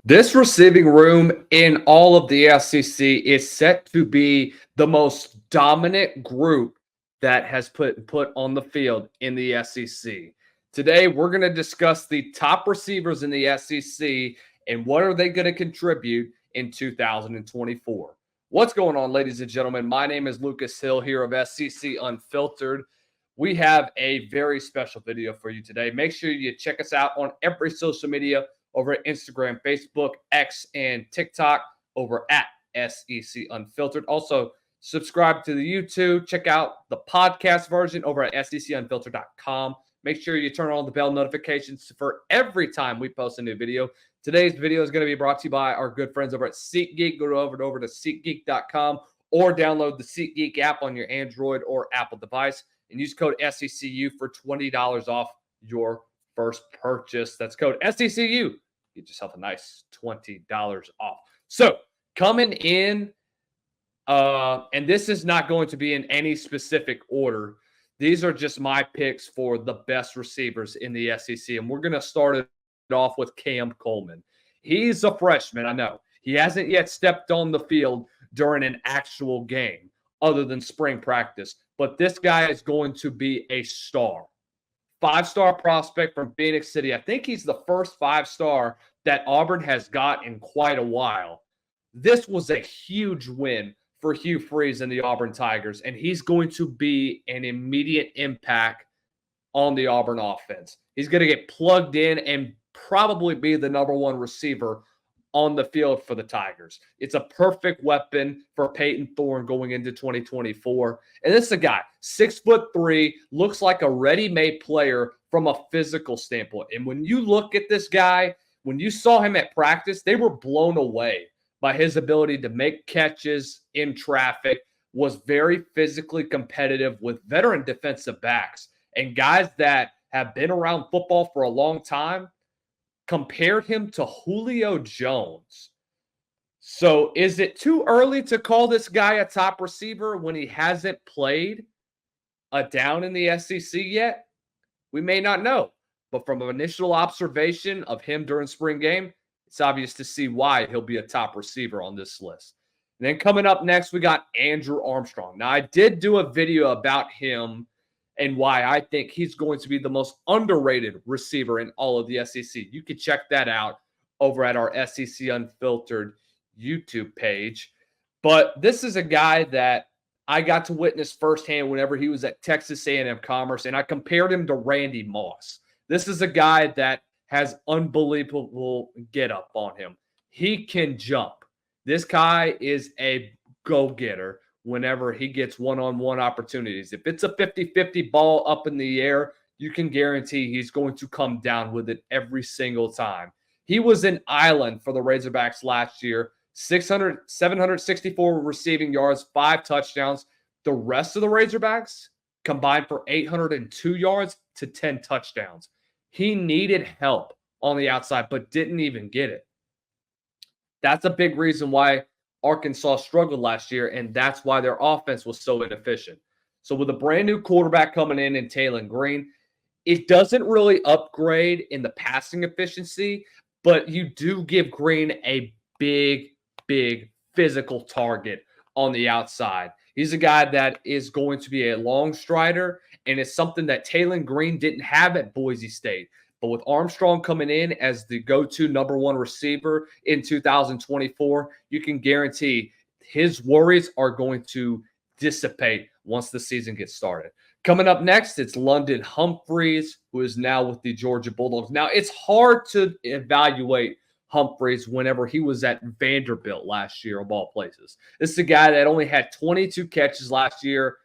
This receiving room in all of the SEC is set to be the most dominant group that has put on the field in the SEC. Today, we're going to discuss the top receivers in the SEC and what are they going to contribute in 2024. What's going on, ladies and gentlemen? My name is Lucas Hill here of SEC Unfiltered. We have a very special video for you today. Make sure you check us out on every social media over at Instagram, Facebook, X, and TikTok over at SEC Unfiltered. Also, subscribe to the YouTube. Check out the podcast version over at secunfiltered.com. Make sure you turn on the bell notifications for every time we post a new video. Today's video is going to be brought to you by our good friends over at SeatGeek. Go over to SeatGeek.com or download the SeatGeek app on your Android or Apple device and use code SECU for $20 off your first purchase. That's code SECU. Get yourself a nice $20 off. So coming in, and this is not going to be in any specific order. These are just my picks for the best receivers in the SEC. And we're going to start it off with Cam Coleman. He's a freshman, I know. He hasn't yet stepped on the field during an actual game other than spring practice. But this guy is going to be a star. Five-star prospect from Phoenix City. I think he's the first five-star that Auburn has got in quite a while. This was a huge win for Hugh Freeze and the Auburn Tigers, and he's going to be an immediate impact on the Auburn offense. He's going to get plugged in and probably be the number one receiver on the field for the Tigers. It's a perfect weapon for Peyton Thorne going into 2024. And this is a guy, 6'3", looks like a ready-made player from a physical standpoint. And when you look at this guy, when you saw him at practice, they were blown away by his ability to make catches in traffic, was very physically competitive with veteran defensive backs and guys that have been around football for a long time. Compared him to Julio Jones. So is it too early to call this guy a top receiver when he hasn't played a down in the SEC yet? We may not know. But from an initial observation of him during spring game, it's obvious to see why he'll be a top receiver on this list. And then coming up next, we got Andrew Armstrong. Now, I did do a video about him and why I think he's going to be the most underrated receiver in all of the SEC. You can check that out over at our SEC Unfiltered YouTube page. But this is a guy that I got to witness firsthand whenever he was at Texas A&M Commerce, and I compared him to Randy Moss. This is a guy that has unbelievable get up on him. He can jump. This guy is a go-getter whenever he gets one-on-one opportunities. If it's a 50-50 ball up in the air, you can guarantee he's going to come down with it every single time. He was an island for the Razorbacks last year, 764 receiving yards, 5 touchdowns. The rest of the Razorbacks combined for 802 yards to 10 touchdowns. He needed help on the outside, but didn't even get it. That's a big reason why Arkansas struggled last year, and that's why their offense was so inefficient. So with a brand new quarterback coming in Taylor Green, it doesn't really upgrade in the passing efficiency, but you do give Green a big physical target on the outside. He's a guy that is going to be a long strider, and it's something that Taylor Green didn't have at Boise State. But with Armstrong coming in as the go-to number one receiver in 2024, you can guarantee his worries are going to dissipate once the season gets started. Coming up next, it's London Humphreys, who is now with the Georgia Bulldogs. Now, it's hard to evaluate Humphreys whenever he was at Vanderbilt last year, of all places. This is a guy that only had 22 catches last year,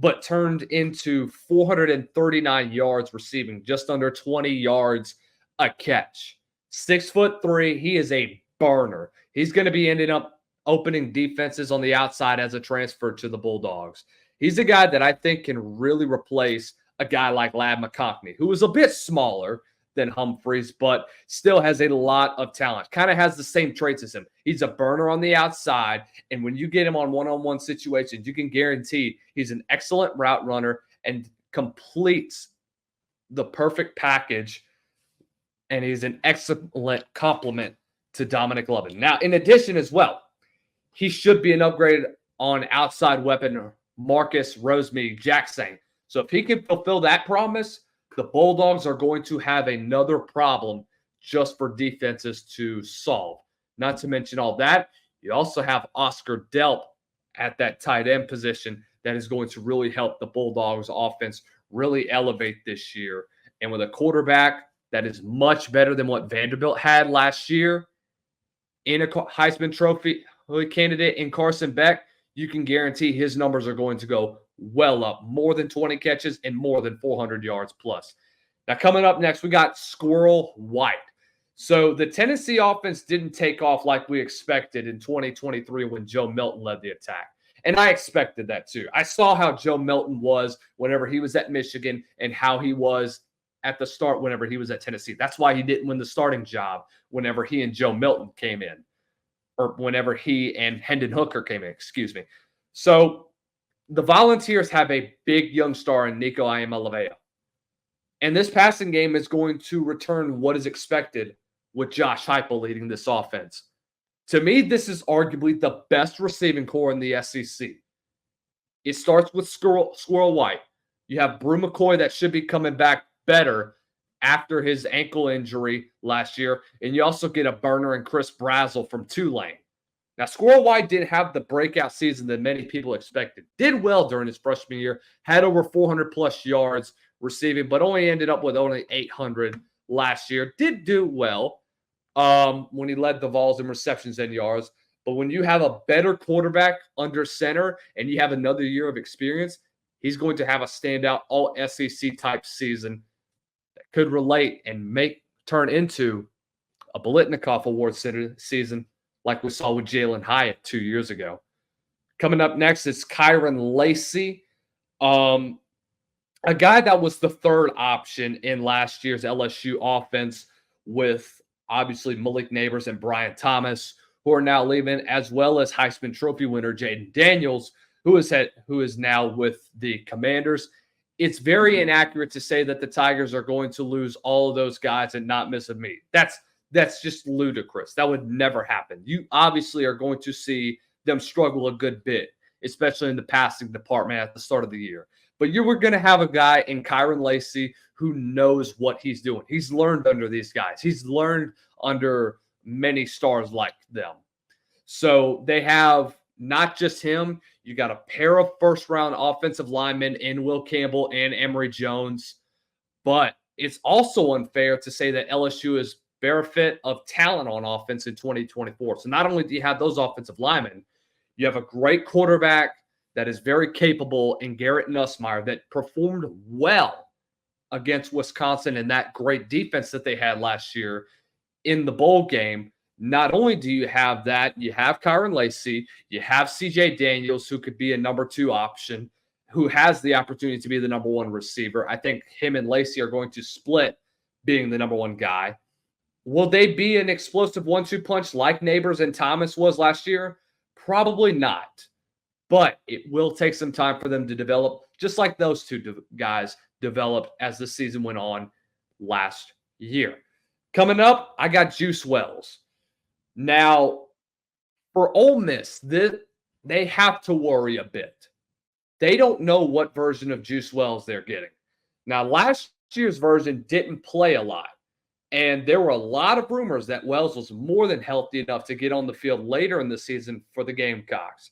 but turned into 439 yards receiving, just under 20 yards a catch. 6'3", he is a burner. He's going to be ending up opening defenses on the outside as a transfer to the Bulldogs. He's a guy that I think can really replace a guy like Ladd McConkey, who is a bit smaller than Humphreys, but still has a lot of talent. Kind of has the same traits as him. He's a burner on the outside, and when you get him on one-on-one situations, you can guarantee he's an excellent route runner and completes the perfect package, and he's an excellent complement to Dominic Lovett. Now, in addition as well, he should be an upgrade on outside weapon Marcus Rosemy-Jackson. So if he can fulfill that promise, the Bulldogs are going to have another problem just for defenses to solve. Not to mention all that, you also have Oscar Delp at that tight end position that is going to really help the Bulldogs offense really elevate this year. And with a quarterback that is much better than what Vanderbilt had last year in a Heisman Trophy candidate in Carson Beck, you can guarantee his numbers are going to go well up, more than 20 catches and more than 400 yards plus. Now, coming up next, we got Squirl White. So the Tennessee offense didn't take off like we expected in 2023 when Joe Milton led the attack. And I expected that too. I saw how Joe Milton was whenever he was at Michigan and how he was at the start whenever he was at Tennessee. That's why he didn't win the starting job whenever he and Joe Milton came in, or whenever he and Hendon Hooker came in, excuse me. So the Volunteers have a big young star in Nico Iamaleava. And this passing game is going to return what is expected with Josh Heupel leading this offense. To me, this is arguably the best receiving core in the SEC. It starts with Squirrel White. You have Brew McCoy that should be coming back better after his ankle injury last year. And you also get a burner in Chris Brazzell from Tulane. Now, Squirrel White didn't have the breakout season that many people expected. Did well during his freshman year. Had over 400-plus yards receiving, but only ended up with only 800 last year. Did do well when he led the Vols in receptions and yards. But when you have a better quarterback under center and you have another year of experience, he's going to have a standout all-SEC-type season that could relate and turn into a Biletnikoff Award season like we saw with Jalen Hyatt 2 years ago. Coming up next is Kyron Lacy, a guy that was the third option in last year's LSU offense with obviously Malik Neighbors and Brian Thomas, who are now leaving, as well as Heisman Trophy winner Jaden Daniels, who is now with the Commanders. It's very inaccurate to say that the Tigers are going to lose all of those guys and not miss a meet. That's just ludicrous. That would never happen. You obviously are going to see them struggle a good bit, especially in the passing department at the start of the year. But you were going to have a guy in Kyron Lacy who knows what he's doing. He's learned under these guys. He's learned under many stars like them. So they have not just him. You got a pair of first-round offensive linemen in Will Campbell and Emory Jones. But it's also unfair to say that LSU is barefoot of talent on offense in 2024. So not only do you have those offensive linemen, you have a great quarterback that is very capable in Garrett Nussmeier that performed well against Wisconsin and that great defense that they had last year in the bowl game. Not only do you have that, you have Kyron Lacy, you have CJ Daniels, who could be a number 2 option, who has the opportunity to be the number 1 receiver. I think him and Lacy are going to split being the number 1 guy. Will they be an explosive 1-2 punch like Neighbors and Thomas was last year? Probably not. But it will take some time for them to develop, just like those two guys developed as the season went on last year. Coming up, I got Juice Wells. Now, for Ole Miss, they have to worry a bit. They don't know what version of Juice Wells they're getting. Now, last year's version didn't play a lot. And there were a lot of rumors that Wells was more than healthy enough to get on the field later in the season for the Gamecocks.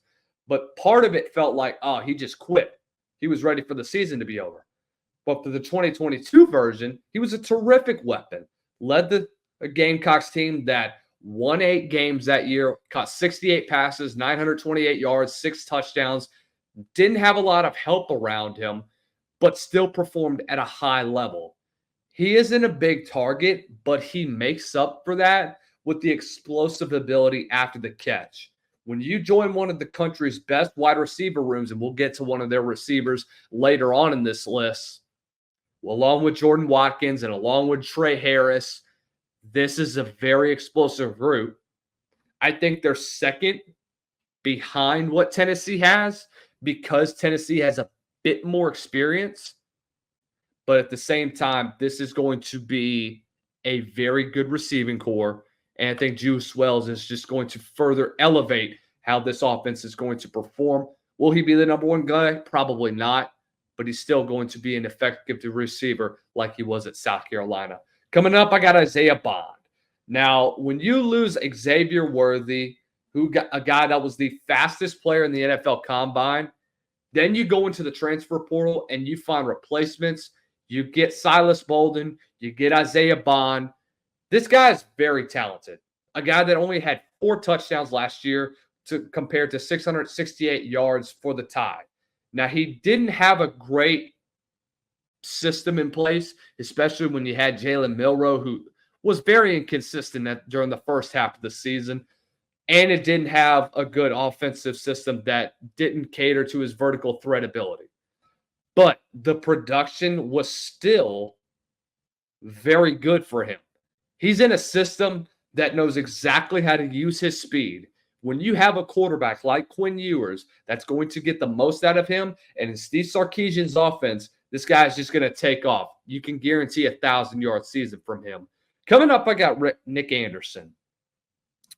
But part of it felt like, oh, he just quit. He was ready for the season to be over. But for the 2022 version, he was a terrific weapon. Led the Gamecocks team that won 8 games that year, caught 68 passes, 928 yards, 6 touchdowns. Didn't have a lot of help around him, but still performed at a high level. He isn't a big target, but he makes up for that with the explosive ability after the catch. When you join one of the country's best wide receiver rooms, and we'll get to one of their receivers later on in this list, along with Jordan Watkins and along with Trey Harris, this is a very explosive group. I think they're second behind what Tennessee has because Tennessee has a bit more experience. But at the same time, this is going to be a very good receiving core And I think Juice Wells is just going to further elevate how this offense is going to perform. Will he be the number one guy? Probably not, but he's still going to be an effective receiver like he was at South Carolina. Coming up, I got Isaiah Bond. Now, when you lose Xavier Worthy, who got a guy that was the fastest player in the NFL Combine, then you go into the transfer portal and you find replacements. You get Silas Bolden, you get Isaiah Bond. This guy is very talented. A guy that only had 4 touchdowns last year compared to 668 yards for the Tide. Now, he didn't have a great system in place, especially when you had Jalen Milroe, who was very inconsistent during the first half of the season. And it didn't have a good offensive system that didn't cater to his vertical threat ability. But the production was still very good for him. He's in a system that knows exactly how to use his speed. When you have a quarterback like Quinn Ewers that's going to get the most out of him, and in Steve Sarkisian's offense, this guy's just going to take off. You can guarantee 1,000-yard season from him. Coming up, I got Nick Anderson.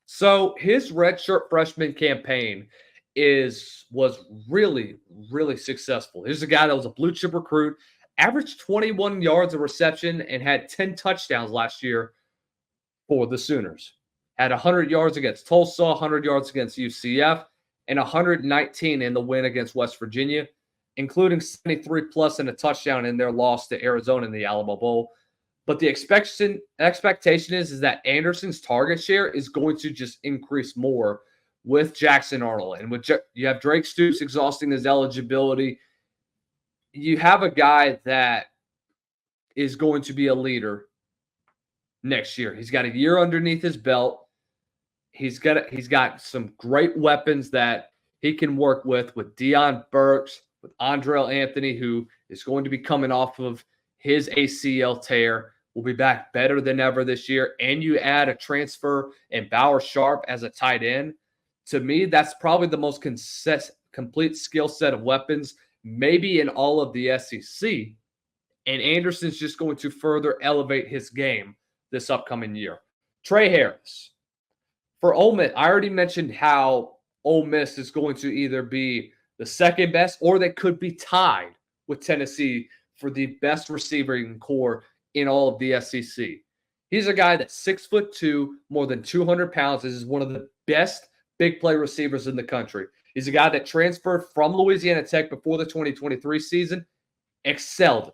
So his redshirt freshman campaign was really, really successful. Here's a guy that was a blue chip recruit, averaged 21 yards of reception, and had 10 touchdowns last year for the Sooners. Had 100 yards against Tulsa, 100 yards against UCF, and 119 in the win against West Virginia, including 73+ and a touchdown in their loss to Arizona in the Alamo Bowl. But the expectation is that Anderson's target share is going to just increase more with Jackson Arnold. And you have Drake Stoops exhausting his eligibility. You have a guy that is going to be a leader next year. He's got a year underneath his belt. He's got some great weapons that he can work with Deion Burks, with Andrell Anthony, who is going to be coming off of his ACL tear. Will be back better than ever this year. And you add a transfer and Bauer Sharp as a tight end. To me, that's probably the most complete skill set of weapons, maybe in all of the SEC. And Anderson's just going to further elevate his game this upcoming year. Trey Harris. For Ole Miss, I already mentioned how Ole Miss is going to either be the second best or they could be tied with Tennessee for the best receiving core in all of the SEC. He's a guy that's 6'2", more than 200 pounds. This is one of the best big play receivers in the country. He's a guy that transferred from Louisiana Tech before the 2023 season, excelled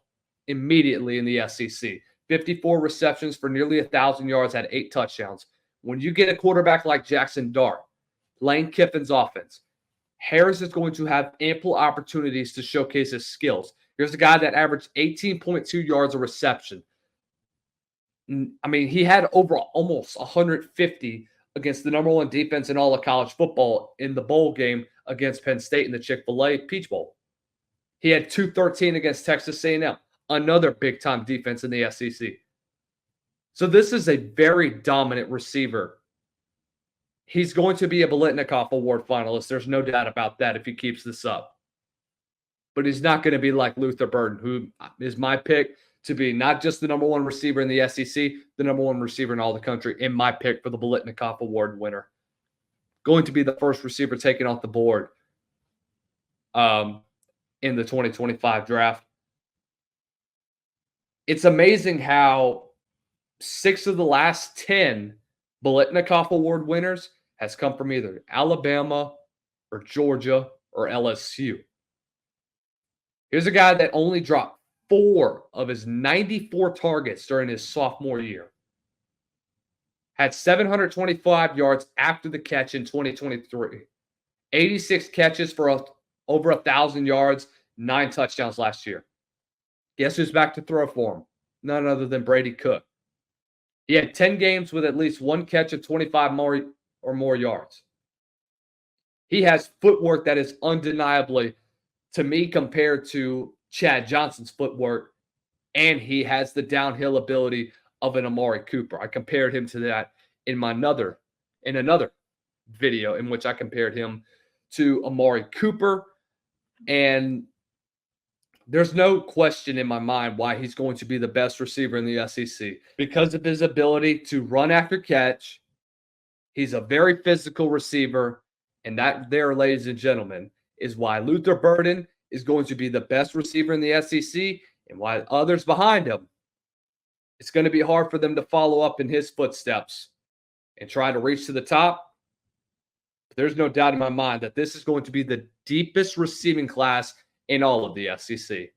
immediately in the SEC. 54 receptions for nearly 1,000 yards, had 8 touchdowns. When you get a quarterback like Jackson Dart, Lane Kiffin's offense, Harris is going to have ample opportunities to showcase his skills. Here's a guy that averaged 18.2 yards a reception. I mean, he had over almost 150 against the number 1 defense in all of college football in the bowl game against Penn State in the Chick-fil-A Peach Bowl. He had 213 against Texas A&M, another big-time defense in the SEC. So this is a very dominant receiver. He's going to be a Biletnikoff Award finalist. There's no doubt about that if he keeps this up. But he's not going to be like Luther Burden, who is my pick to be not just the number 1 receiver in the SEC, the number 1 receiver in all the country, in my pick for the Biletnikoff Award winner. Going to be the first receiver taken off the board in the 2025 draft. It's amazing how 6 of the last 10 Biletnikoff Award winners has come from either Alabama or Georgia or LSU. Here's a guy that only dropped 4 of his 94 targets during his sophomore year. Had 725 yards after the catch in 2023. 86 catches for over 1,000 yards, 9 touchdowns last year. Guess who's back to throw for him? None other than Brady Cook. He had 10 games with at least 1 catch of 25 or more yards. He has footwork that is undeniably, to me, compared to Chad Johnson's footwork, and he has the downhill ability of an Amari Cooper. I compared him to that in another video in which I compared him to Amari Cooper, and there's no question in my mind why he's going to be the best receiver in the SEC because of his ability to run after catch, He's a very physical receiver. And that there, ladies and gentlemen, is why Luther Burden is going to be the best receiver in the SEC and why others behind him, it's going to be hard for them to follow up in his footsteps and try to reach to the top. But there's no doubt in my mind that this is going to be the deepest receiving class in all of the SEC.